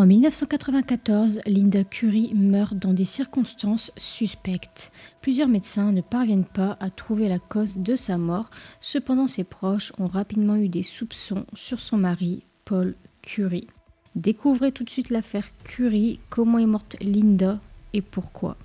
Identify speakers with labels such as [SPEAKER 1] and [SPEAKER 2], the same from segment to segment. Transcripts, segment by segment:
[SPEAKER 1] En 1994, Linda Curry meurt dans des circonstances suspectes. Plusieurs médecins ne parviennent pas à trouver la cause de sa mort. Cependant, ses proches ont rapidement eu des soupçons sur son mari, Paul Curry. Découvrez tout de suite l'affaire Curry, comment est morte Linda et pourquoi.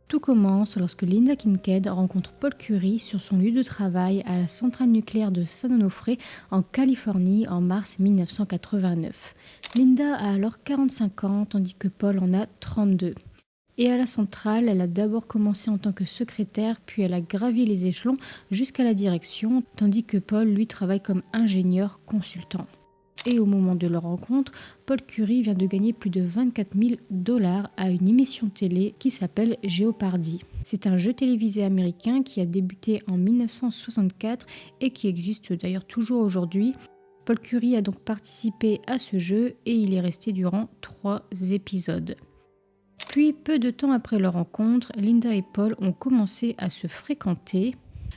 [SPEAKER 1] Tout commence lorsque Linda Kincaid rencontre Paul Curry sur son lieu de travail à la centrale nucléaire de San Onofre en Californie en mars 1989. Linda a alors 45 ans tandis que Paul en a 32. Et à la centrale, elle a d'abord commencé en tant que secrétaire, puis elle a gravi les échelons jusqu'à la direction, tandis que Paul, lui, travaille comme ingénieur consultant. Et au moment de leur rencontre, Paul Curry vient de gagner plus de 24 000 $ à une émission télé qui s'appelle Jeopardy. C'est un jeu télévisé américain qui a débuté en 1964 et qui existe d'ailleurs toujours aujourd'hui. Paul Curry a donc participé à ce jeu et il est resté durant 3 épisodes. Puis, peu de temps après leur rencontre, Linda et Paul ont commencé à se fréquenter.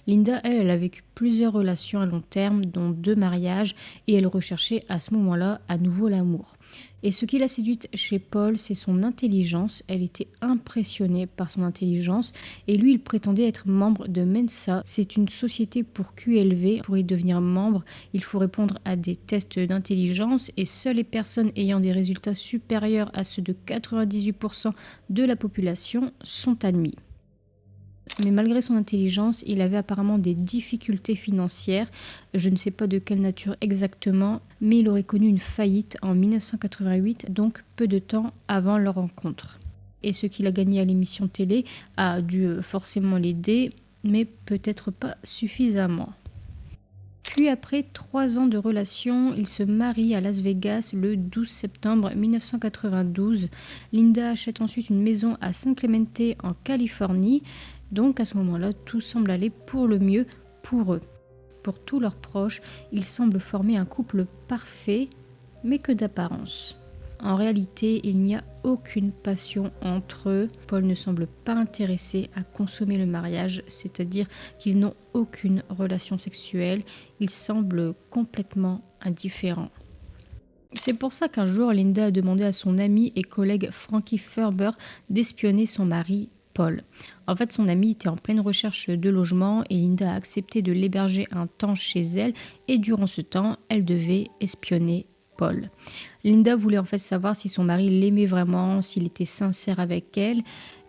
[SPEAKER 1] Linda, elle a vécu plusieurs relations à long terme, dont 2 mariages, et elle recherchait à ce moment-là à nouveau l'amour. Et ce qui l'a séduite chez Paul, c'est son intelligence. Elle était impressionnée par son intelligence, et lui, il prétendait être membre de Mensa. C'est une société pour QLV. Pour y devenir membre, il faut répondre à des tests d'intelligence, et seules les personnes ayant des résultats supérieurs à ceux de 98% de la population sont admis. Mais malgré son intelligence, il avait apparemment des difficultés financières. Je ne sais pas de quelle nature exactement, mais il aurait connu une faillite en 1988, donc peu de temps avant leur rencontre. Et ce qu'il a gagné à l'émission télé a dû forcément l'aider, mais peut-être pas suffisamment. Puis après 3 ans de relation, il se marie à Las Vegas le 12 septembre 1992. Linda achète ensuite une maison à San Clemente en Californie. Donc à ce moment-là, tout semble aller pour le mieux pour eux. Pour tous leurs proches, ils semblent former un couple parfait, mais que d'apparence. En réalité, il n'y a aucune passion entre eux. Paul ne semble pas intéressé à consommer le mariage, c'est-à-dire qu'ils n'ont aucune relation sexuelle. Ils semblent complètement indifférents. C'est pour ça qu'un jour, Linda a demandé à son ami et collègue Frankie Ferber d'espionner son mari, Paul. En fait, son ami était en pleine recherche de logement et Linda a accepté de l'héberger un temps chez elle et durant ce temps, elle devait espionner Paul. Linda voulait en fait savoir si son mari l'aimait vraiment, s'il était sincère avec elle.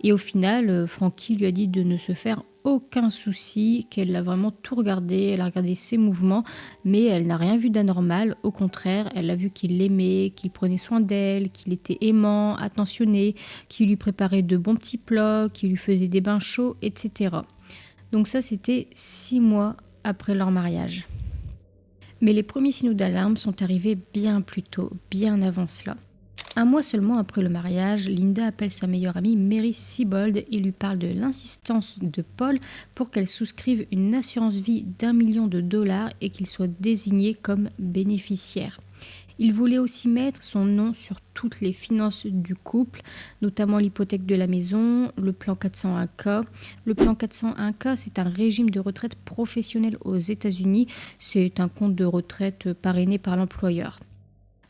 [SPEAKER 1] Et au final, Frankie lui a dit de ne se faire aucun souci, qu'elle a vraiment tout regardé, elle a regardé ses mouvements, mais elle n'a rien vu d'anormal. Au contraire, elle a vu qu'il l'aimait, qu'il prenait soin d'elle, qu'il était aimant, attentionné, qu'il lui préparait de bons petits plats, qu'il lui faisait des bains chauds, etc. Donc ça, c'était 6 mois après leur mariage. Mais les premiers signaux d'alarme sont arrivés bien plus tôt, bien avant cela. 1 mois seulement après le mariage, Linda appelle sa meilleure amie Mary Siebold et lui parle de l'insistance de Paul pour qu'elle souscrive une assurance vie d'1 million de $ et qu'il soit désigné comme bénéficiaire. Il voulait aussi mettre son nom sur toutes les finances du couple, notamment l'hypothèque de la maison, le plan 401K. Le plan 401K, c'est un régime de retraite professionnel aux États-Unis. C'est un compte de retraite parrainé par l'employeur.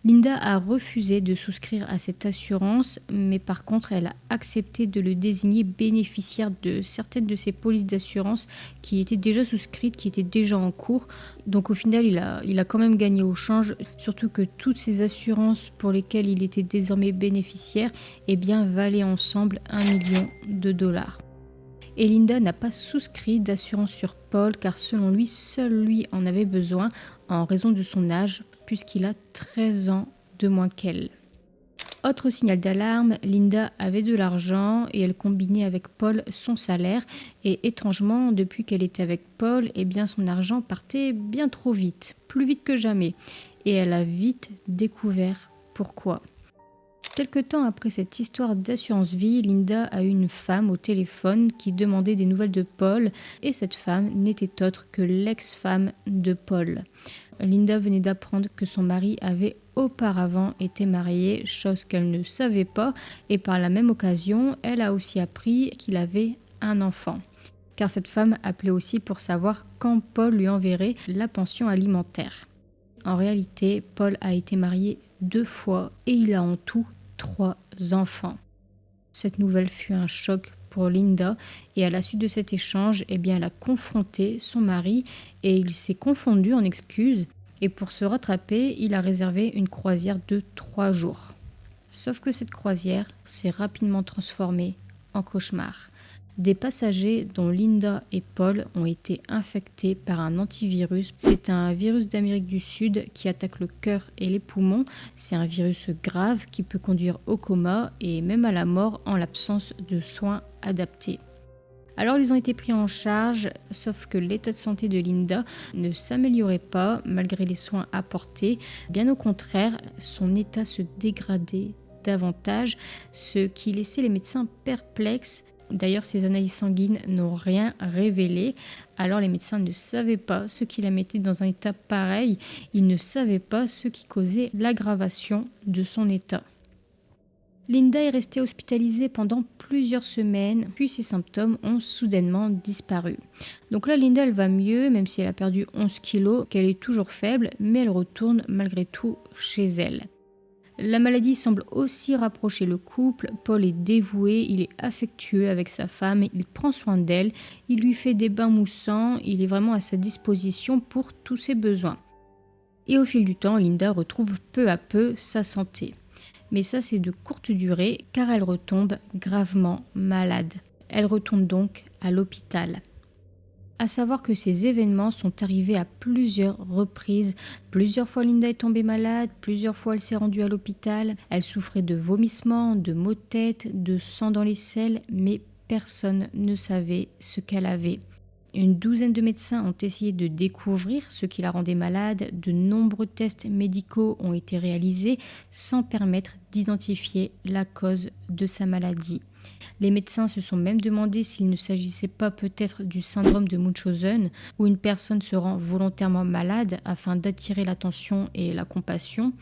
[SPEAKER 1] Linda a refusé de souscrire à cette assurance, mais par contre, elle a accepté de le désigner bénéficiaire de certaines de ses polices d'assurance qui étaient déjà souscrites, qui étaient déjà en cours. Donc au final, il a quand même gagné au change, surtout que toutes ces assurances pour lesquelles il était désormais bénéficiaire, eh bien, valaient ensemble 1 million de $. Et Linda n'a pas souscrit d'assurance sur Paul car selon lui, seul lui en avait besoin en raison de son âge puisqu'il a 13 ans de moins qu'elle. Autre signal d'alarme, Linda avait de l'argent et elle combinait avec Paul son salaire et étrangement, depuis qu'elle était avec Paul, eh bien son argent partait bien trop vite, plus vite que jamais. Et elle a vite découvert pourquoi. Quelque temps après cette histoire d'assurance vie, Linda a eu une femme au téléphone qui demandait des nouvelles de Paul et cette femme n'était autre que l'ex-femme de Paul. Linda venait d'apprendre que son mari avait auparavant été marié, chose qu'elle ne savait pas, et par la même occasion, elle a aussi appris qu'il avait un enfant. Car cette femme appelait aussi pour savoir quand Paul lui enverrait la pension alimentaire. En réalité, Paul a été marié 2 fois et il a en tout 3 enfants. Cette nouvelle fut un choc pour Linda et à la suite de cet échange, elle a confronté son mari et il s'est confondu en excuses et pour se rattraper, il a réservé une croisière de 3 jours. Sauf que cette croisière s'est rapidement transformée en cauchemar. Des passagers, dont Linda et Paul, ont été infectés par un antivirus. C'est un virus d'Amérique du Sud qui attaque le cœur et les poumons. C'est un virus grave qui peut conduire au coma et même à la mort en l'absence de soins adaptés. Alors ils ont été pris en charge, sauf que l'état de santé de Linda ne s'améliorait pas malgré les soins apportés. Bien au contraire, son état se dégradait davantage, ce qui laissait les médecins perplexes. D'ailleurs, ses analyses sanguines n'ont rien révélé. Alors les médecins ne savaient pas ce qui la mettait dans un état pareil. Ils ne savaient pas ce qui causait l'aggravation de son état. Linda est restée hospitalisée pendant plusieurs semaines, puis ses symptômes ont soudainement disparu. Donc là, Linda, elle va mieux, même si elle a perdu 11 kilos, qu'elle est toujours faible, mais elle retourne malgré tout chez elle. La maladie semble aussi rapprocher le couple. Paul est dévoué, il est affectueux avec sa femme, il prend soin d'elle, il lui fait des bains moussants, il est vraiment à sa disposition pour tous ses besoins. Et au fil du temps, Linda retrouve peu à peu sa santé. Mais ça, c'est de courte durée car elle retombe gravement malade. Elle retourne donc à l'hôpital. À savoir que ces événements sont arrivés à plusieurs reprises. Plusieurs fois Linda est tombée malade, plusieurs fois elle s'est rendue à l'hôpital. Elle souffrait de vomissements, de maux de tête, de sang dans les selles, mais personne ne savait ce qu'elle avait. Une douzaine de médecins ont essayé de découvrir ce qui la rendait malade. De nombreux tests médicaux ont été réalisés sans permettre d'identifier la cause de sa maladie. Les médecins se sont même demandé s'il ne s'agissait pas peut-être du syndrome de Munchausen, où une personne se rend volontairement malade afin d'attirer l'attention et la compassion.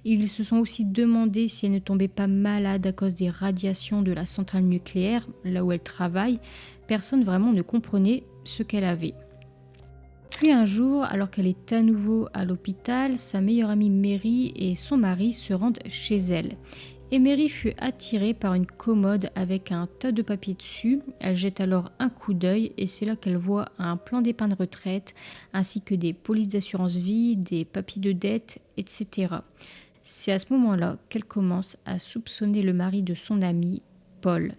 [SPEAKER 1] Ils se sont aussi demandé si elle ne tombait pas malade à cause des radiations de la centrale nucléaire, là où elle travaille. Personne vraiment ne comprenait ce qu'elle avait. Puis un jour, alors qu'elle est à nouveau à l'hôpital, sa meilleure amie Mary et son mari se rendent chez elle. Et Mary fut attirée par une commode avec un tas de papiers dessus. Elle jette alors un coup d'œil et c'est là qu'elle voit un plan d'épargne retraite ainsi que des polices d'assurance vie, des papiers de dette, etc. C'est à ce moment-là qu'elle commence à soupçonner le mari de son ami, Paul.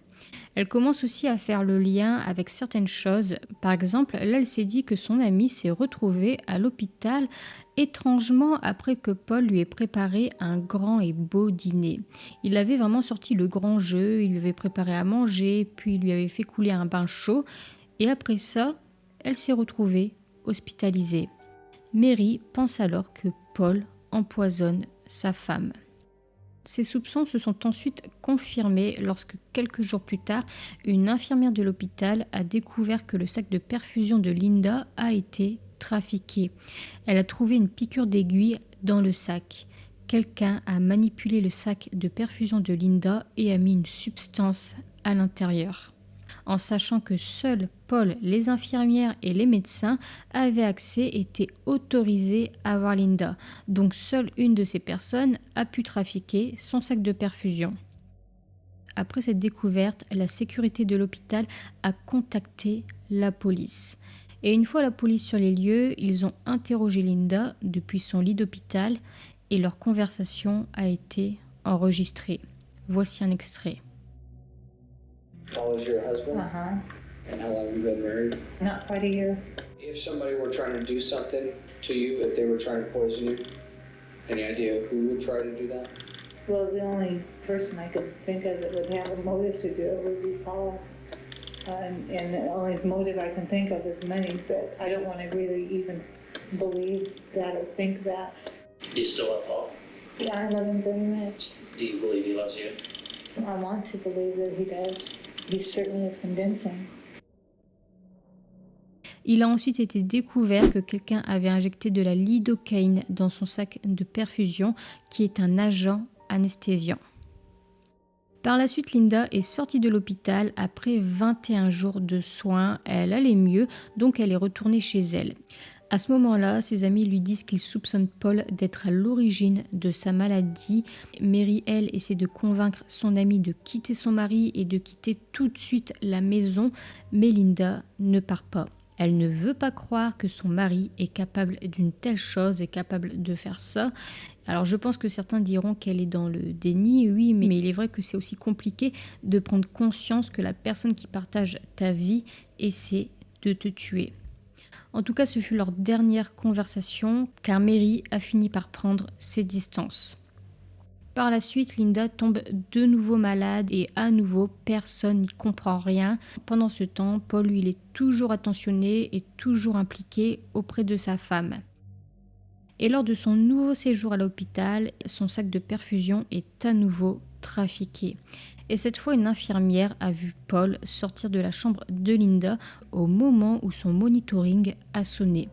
[SPEAKER 1] Elle commence aussi à faire le lien avec certaines choses. Par exemple, là, elle s'est dit que son ami s'est retrouvé à l'hôpital étrangement après que Paul lui ait préparé un grand et beau dîner. Il avait vraiment sorti le grand jeu, il lui avait préparé à manger, puis il lui avait fait couler un bain chaud. Et après ça, elle s'est retrouvée hospitalisée. Mary pense alors que Paul empoisonne sa femme. Ces soupçons se sont ensuite confirmés lorsque, quelques jours plus tard, une infirmière de l'hôpital a découvert que le sac de perfusion de Linda a été trafiqué. Elle a trouvé une piqûre d'aiguille dans le sac. Quelqu'un a manipulé le sac de perfusion de Linda et a mis une substance à l'intérieur. En sachant que seuls Paul, les infirmières et les médecins avaient accès et étaient autorisés à voir Linda. Donc seule une de ces personnes a pu trafiquer son sac de perfusion. Après cette découverte, la sécurité de l'hôpital a contacté la police. Et une fois la police sur les lieux, ils ont interrogé Linda depuis son lit d'hôpital et leur conversation a été enregistrée. Voici un extrait.
[SPEAKER 2] Paul is your husband?
[SPEAKER 3] Uh-huh.
[SPEAKER 2] And how long have you been married?
[SPEAKER 3] Not quite a year.
[SPEAKER 2] If somebody were trying to do something to you, if they were trying to poison you, any idea who would try to do that?
[SPEAKER 3] Well, the only person I could think of that would have a motive to do it would be Paul. And the only motive I can think of is money, but I don't want to really even believe that or think that.
[SPEAKER 4] Do you still love Paul?
[SPEAKER 3] Yeah, I love him very much.
[SPEAKER 4] Do you believe he loves you?
[SPEAKER 3] I want to believe that he does. He certainly is convincing.
[SPEAKER 1] Il a ensuite été découvert que quelqu'un avait injecté de la lidocaïne dans son sac de perfusion, qui est un agent anesthésiant. Par la suite, Linda est sortie de l'hôpital après 21 jours de soins. Elle allait mieux, donc elle est retournée chez elle. À ce moment-là, ses amis lui disent qu'ils soupçonnent Paul d'être à l'origine de sa maladie. Mary, elle, essaie de convaincre son amie de quitter son mari et de quitter tout de suite la maison, mais Linda ne part pas. Elle ne veut pas croire que son mari est capable d'une telle chose, est capable de faire ça. Alors je pense que certains diront qu'elle est dans le déni, oui, mais il est vrai que c'est aussi compliqué de prendre conscience que la personne qui partage ta vie essaie de te tuer. En tout cas, ce fut leur dernière conversation, car Mary a fini par prendre ses distances. Par la suite, Linda tombe de nouveau malade et à nouveau, personne n'y comprend rien. Pendant ce temps, Paul, lui, il est toujours attentionné et toujours impliqué auprès de sa femme. Et lors de son nouveau séjour à l'hôpital, son sac de perfusion est à nouveau trafiqué. Et cette fois, une infirmière a vu Paul sortir de la chambre de Linda au moment où son monitoring a sonné.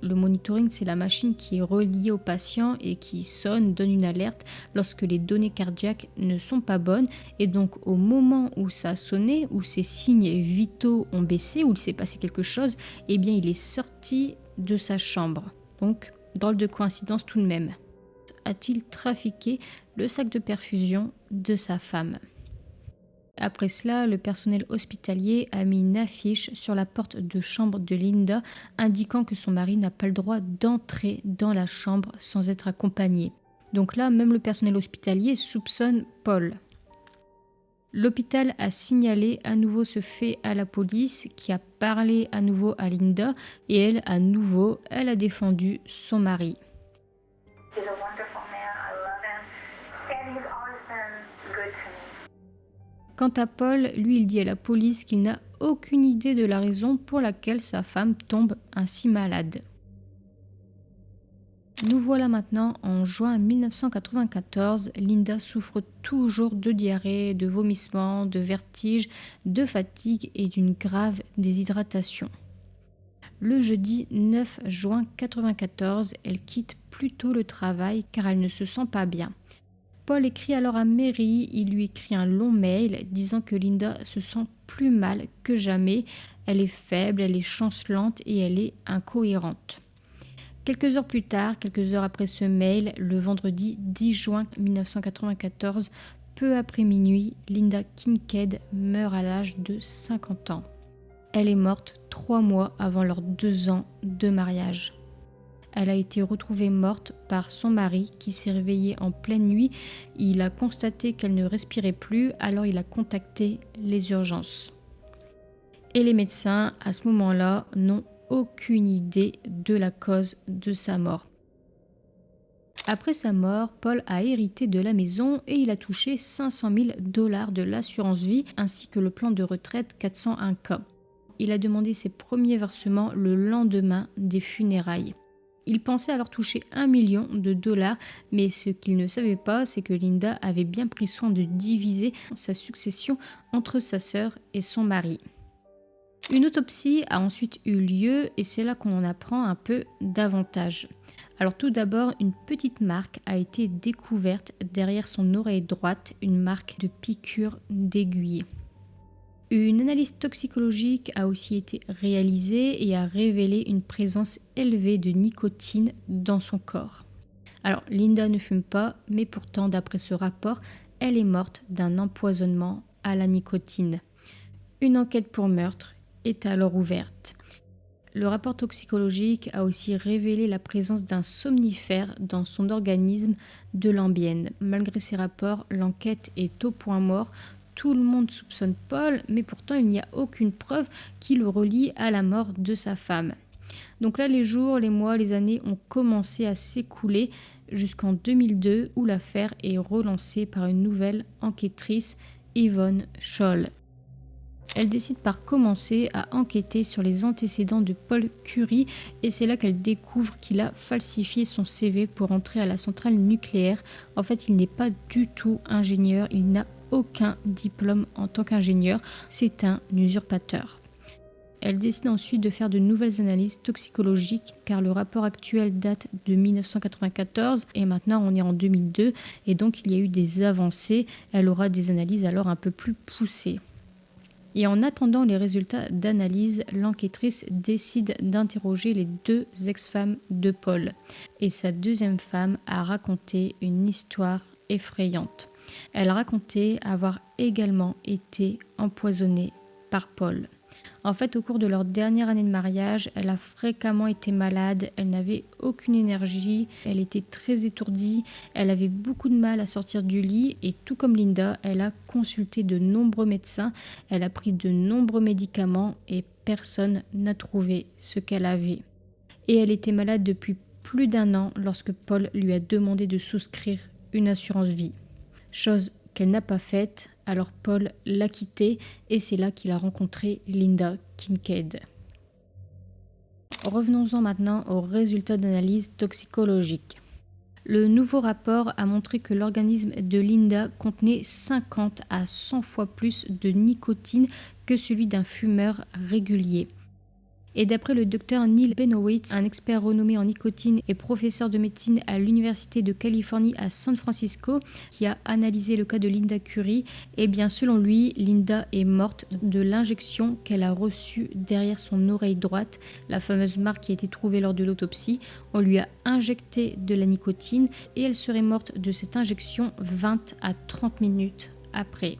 [SPEAKER 1] Le monitoring, c'est la machine qui est reliée au patient et qui sonne, donne une alerte lorsque les données cardiaques ne sont pas bonnes. Et donc, au moment où ça a sonné, où ses signes vitaux ont baissé, où il s'est passé quelque chose, eh bien, il est sorti de sa chambre. Donc, drôle de coïncidence tout de même. A-t-il trafiqué le sac de perfusion de sa femme ? Après cela, le personnel hospitalier a mis une affiche sur la porte de chambre de Linda indiquant que son mari n'a pas le droit d'entrer dans la chambre sans être accompagné. Donc là, même le personnel hospitalier soupçonne Paul. L'hôpital a signalé à nouveau ce fait à la police qui a parlé à nouveau à Linda et elle, à nouveau, elle a défendu son mari.
[SPEAKER 5] He's a wonderful man. I love him. And he's always been good to me.
[SPEAKER 1] Quant à Paul, lui, il dit à la police qu'il n'a aucune idée de la raison pour laquelle sa femme tombe ainsi malade. Nous voilà maintenant en juin 1994. Linda souffre toujours de diarrhée, de vomissements, de vertiges, de fatigue et d'une grave déshydratation. Le jeudi 9 juin 1994, elle quitte plus tôt le travail car elle ne se sent pas bien. Paul écrit alors à Mary, il lui écrit un long mail disant que Linda se sent plus mal que jamais, elle est faible, elle est chancelante et elle est incohérente. Quelques heures plus tard, quelques heures après ce mail, le vendredi 10 juin 1994, peu après minuit, Linda Kincaid meurt à l'âge de 50 ans. Elle est morte 3 mois avant leurs 2 ans de mariage. Elle a été retrouvée morte par son mari qui s'est réveillé en pleine nuit. Il a constaté qu'elle ne respirait plus, alors il a contacté les urgences. Et les médecins, à ce moment-là, n'ont aucune idée de la cause de sa mort. Après sa mort, Paul a hérité de la maison et il a touché 500 000 $ de l'assurance vie ainsi que le plan de retraite 401K. Il a demandé ses premiers versements le lendemain des funérailles. Il pensait alors toucher $1 million, mais ce qu'il ne savait pas, c'est que Linda avait bien pris soin de diviser sa succession entre sa sœur et son mari. Une autopsie a ensuite eu lieu et c'est là qu'on en apprend un peu davantage. Alors tout d'abord, une petite marque a été découverte derrière son oreille droite, une marque de piqûre d'aiguille. Une analyse toxicologique a aussi été réalisée et a révélé une présence élevée de nicotine dans son corps. Alors, Linda ne fume pas, mais pourtant, d'après ce rapport, elle est morte d'un empoisonnement à la nicotine. Une enquête pour meurtre est alors ouverte. Le rapport toxicologique a aussi révélé la présence d'un somnifère dans son organisme, de l'ambienne. Malgré ces rapports, l'enquête est au point mort. Tout le monde soupçonne Paul, mais pourtant il n'y a aucune preuve qui le relie à la mort de sa femme. Donc là, les jours, les mois, les années ont commencé à s'écouler jusqu'en 2002 où l'affaire est relancée par une nouvelle enquêtrice, Yvonne Scholl. Elle décide par commencer à enquêter sur les antécédents de Paul Curry et c'est là qu'elle découvre qu'il a falsifié son CV pour entrer à la centrale nucléaire. En fait, il n'est pas du tout ingénieur, il n'a aucun diplôme en tant qu'ingénieur, c'est un usurpateur. elle décide ensuite de faire de nouvelles analyses toxicologiques car le rapport actuel date de 1994 et maintenant on est en 2002 et donc il y a eu des avancées. Elle aura des analyses alors un peu plus poussées. Et en attendant les résultats d'analyse, l'enquêtrice décide d'interroger les 2 ex-femmes de Paul. Et sa deuxième femme a raconté une histoire effrayante. Elle racontait avoir également été empoisonnée par Paul. En fait, au cours de leur dernière année de mariage, elle a fréquemment été malade, elle n'avait aucune énergie, elle était très étourdie, elle avait beaucoup de mal à sortir du lit et tout comme Linda, elle a consulté de nombreux médecins, elle a pris de nombreux médicaments et personne n'a trouvé ce qu'elle avait. Et elle était malade depuis plus d'1 an lorsque Paul lui a demandé de souscrire une assurance vie. Chose qu'elle n'a pas faite, alors Paul l'a quittée et c'est là qu'il a rencontré Linda Kincaid. Revenons-en maintenant aux résultats d'analyse toxicologique. Le nouveau rapport a montré que l'organisme de Linda contenait 50 à 100 fois plus de nicotine que celui d'un fumeur régulier. Et d'après le docteur Neil Benowitz, un expert renommé en nicotine et professeur de médecine à l'Université de Californie à San Francisco, qui a analysé le cas de Linda Curry, eh bien selon lui, Linda est morte de l'injection qu'elle a reçue derrière son oreille droite, la fameuse marque qui a été trouvée lors de l'autopsie. On lui a injecté de la nicotine et elle serait morte de cette injection 20 à 30 minutes après.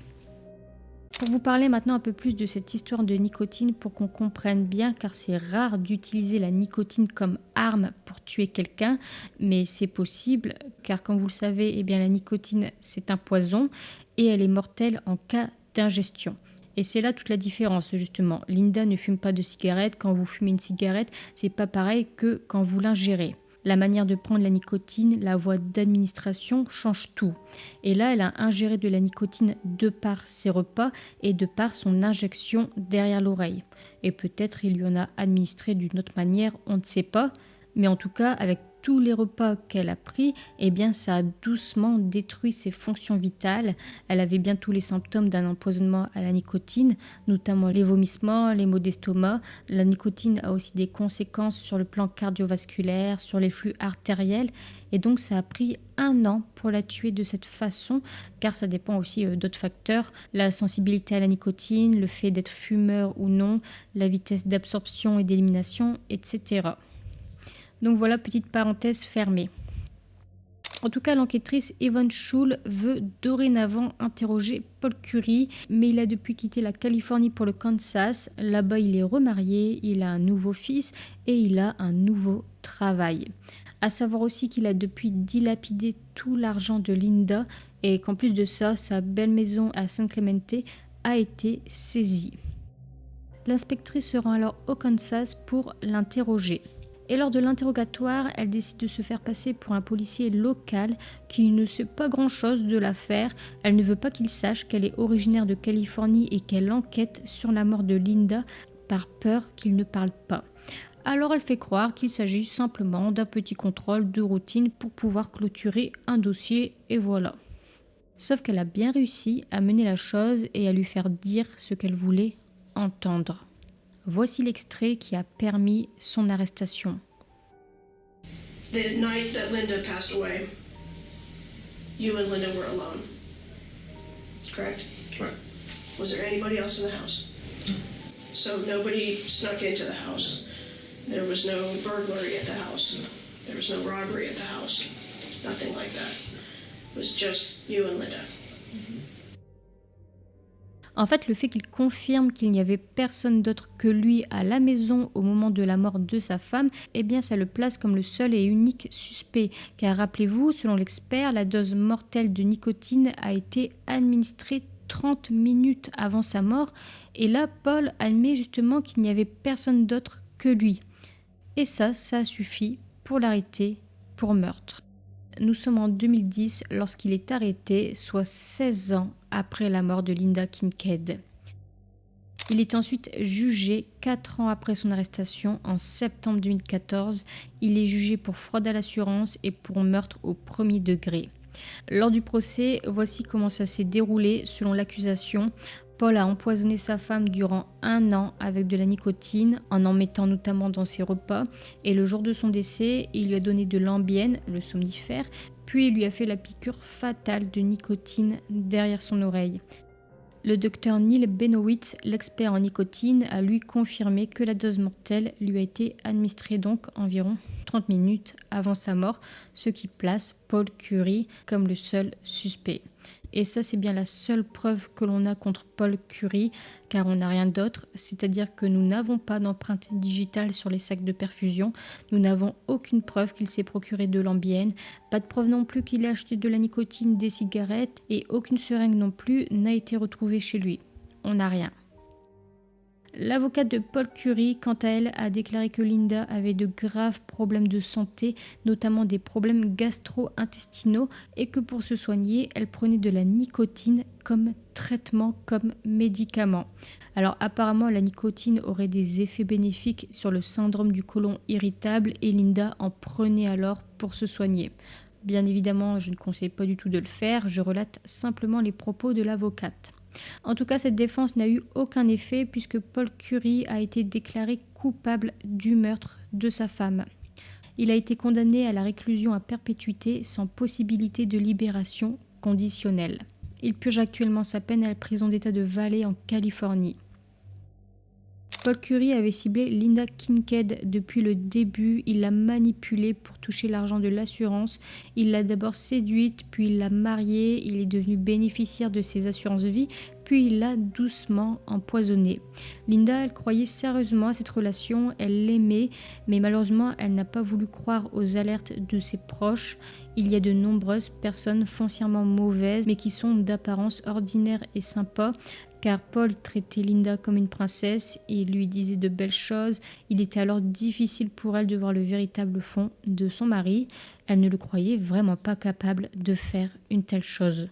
[SPEAKER 1] Pour vous parler maintenant un peu plus de cette histoire de nicotine pour qu'on comprenne bien, car c'est rare d'utiliser la nicotine comme arme pour tuer quelqu'un, mais c'est possible car comme vous le savez, eh bien, la nicotine c'est un poison et elle est mortelle en cas d'ingestion. Et c'est là toute la différence justement. Linda ne fume pas de cigarette, quand vous fumez une cigarette, c'est pas pareil que quand vous l'ingérez. La manière de prendre la nicotine, la voie d'administration change tout. Et là, elle a ingéré de la nicotine de par ses repas et de par son injection derrière l'oreille. Et peut-être il lui en a administré d'une autre manière, on ne sait pas. Mais en tout cas, avec tous les repas qu'elle a pris, eh bien, ça a doucement détruit ses fonctions vitales. Elle avait bien tous les symptômes d'un empoisonnement à la nicotine, notamment les vomissements, les maux d'estomac. La nicotine a aussi des conséquences sur le plan cardiovasculaire, sur les flux artériels. Et donc, ça a pris 1 an pour la tuer de cette façon, car ça dépend aussi d'autres facteurs. La sensibilité à la nicotine, le fait d'être fumeur ou non, la vitesse d'absorption et d'élimination, etc. Donc voilà, petite parenthèse fermée. En tout cas, l'enquêtrice Yvonne Schull veut dorénavant interroger Paul Curry, mais il a depuis quitté la Californie pour le Kansas. Là-bas, il est remarié, il a un nouveau fils et il a un nouveau travail. À savoir aussi qu'il a depuis dilapidé tout l'argent de Linda et qu'en plus de ça, sa belle maison à San Clemente a été saisie. L'inspectrice se rend alors au Kansas pour l'interroger. Et lors de l'interrogatoire, elle décide de se faire passer pour un policier local qui ne sait pas grand-chose de l'affaire. Elle ne veut pas qu'il sache qu'elle est originaire de Californie et qu'elle enquête sur la mort de Linda par peur qu'il ne parle pas. Alors elle fait croire qu'il s'agit simplement d'un petit contrôle de routine pour pouvoir clôturer un dossier et voilà. Sauf qu'elle a bien réussi à mener la chose et à lui faire dire ce qu'elle voulait entendre. Voici l'extrait qui a permis son arrestation.
[SPEAKER 6] The night that Linda passed away, you and Linda were alone. Correct?
[SPEAKER 2] Right.
[SPEAKER 6] Was there anybody else in the house? So nobody snuck into the house. There was no burglary at the house. There was no robbery at the house. Nothing like that. It was just you and Linda.
[SPEAKER 1] En fait, le fait qu'il confirme qu'il n'y avait personne d'autre que lui à la maison au moment de la mort de sa femme, eh bien ça le place comme le seul et unique suspect. Car rappelez-vous, selon l'expert, la dose mortelle de nicotine a été administrée 30 minutes avant sa mort. Et là, Paul admet justement qu'il n'y avait personne d'autre que lui. Et ça suffit pour l'arrêter pour meurtre. Nous sommes en 2010 lorsqu'il est arrêté, soit 16 ans après la mort de Linda Kincaid. Il est ensuite jugé 4 ans après son arrestation, en septembre 2014. Il est jugé pour fraude à l'assurance et pour meurtre au premier degré. Lors du procès, voici comment ça s'est déroulé selon l'accusation. Paul a empoisonné sa femme durant 1 an avec de la nicotine, en mettant notamment dans ses repas, et le jour de son décès, il lui a donné de l'Ambien, le somnifère, puis il lui a fait la piqûre fatale de nicotine derrière son oreille. Le docteur Neil Benowitz, l'expert en nicotine, a lui confirmé que la dose mortelle lui a été administrée donc environ 30 minutes avant sa mort, ce qui place Paul Curry comme le seul suspect. Et ça, c'est bien la seule preuve que l'on a contre Paul Curry, car on n'a rien d'autre, c'est-à-dire que nous n'avons pas d'empreinte digitale sur les sacs de perfusion, nous n'avons aucune preuve qu'il s'est procuré de l'Ambien, pas de preuve non plus qu'il ait acheté de la nicotine, des cigarettes, et aucune seringue non plus n'a été retrouvée chez lui. On n'a rien. L'avocate de Paul Curry, quant à elle, a déclaré que Linda avait de graves problèmes de santé, notamment des problèmes gastro-intestinaux, et que pour se soigner, elle prenait de la nicotine comme traitement, comme médicament. Alors apparemment, la nicotine aurait des effets bénéfiques sur le syndrome du côlon irritable et Linda en prenait alors pour se soigner. Bien évidemment, je ne conseille pas du tout de le faire, je relate simplement les propos de l'avocate. En tout cas, cette défense n'a eu aucun effet puisque Paul Curry a été déclaré coupable du meurtre de sa femme. Il a été condamné à la réclusion à perpétuité sans possibilité de libération conditionnelle. Il purge actuellement sa peine à la prison d'État de Valley en Californie. Paul Curry avait ciblé Linda Kincaid depuis le début, il l'a manipulée pour toucher l'argent de l'assurance, il l'a d'abord séduite, puis il l'a mariée, il est devenu bénéficiaire de ses assurances vie, puis il l'a doucement empoisonnée. Linda, elle croyait sérieusement à cette relation, elle l'aimait, mais malheureusement, elle n'a pas voulu croire aux alertes de ses proches. Il y a de nombreuses personnes foncièrement mauvaises, mais qui sont d'apparence ordinaire et sympa, car Paul traitait Linda comme une princesse et lui disait de belles choses. Il était alors difficile pour elle de voir le véritable fond de son mari. Elle ne le croyait vraiment pas capable de faire une telle chose.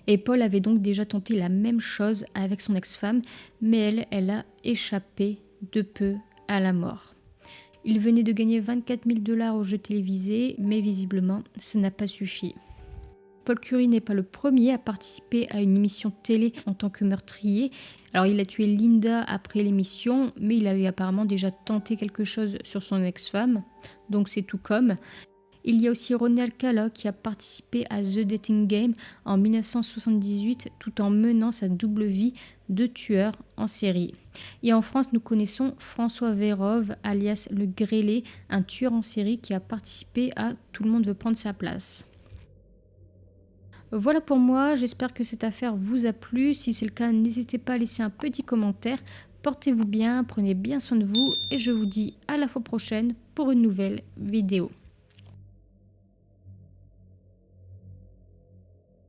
[SPEAKER 1] Et Paul avait donc déjà tenté la même chose avec son ex-femme, mais elle a échappé de peu à la mort. Il venait de gagner 24 000 $ au jeu télévisé, mais visiblement, ça n'a pas suffi. Paul Curry n'est pas le premier à participer à une émission télé en tant que meurtrier. Alors il a tué Linda après l'émission, mais il avait apparemment déjà tenté quelque chose sur son ex-femme, donc c'est tout comme. Il y a aussi Ronnie Alcala qui a participé à The Dating Game en 1978 tout en menant sa double vie de tueur en série. Et en France, nous connaissons François Vérove, alias le Grêlé, un tueur en série qui a participé à Tout le monde veut prendre sa place. Voilà pour moi, j'espère que cette affaire vous a plu. Si c'est le cas, n'hésitez pas à laisser un petit commentaire. Portez-vous bien, prenez bien soin de vous et je vous dis à la fois prochaine pour une nouvelle vidéo.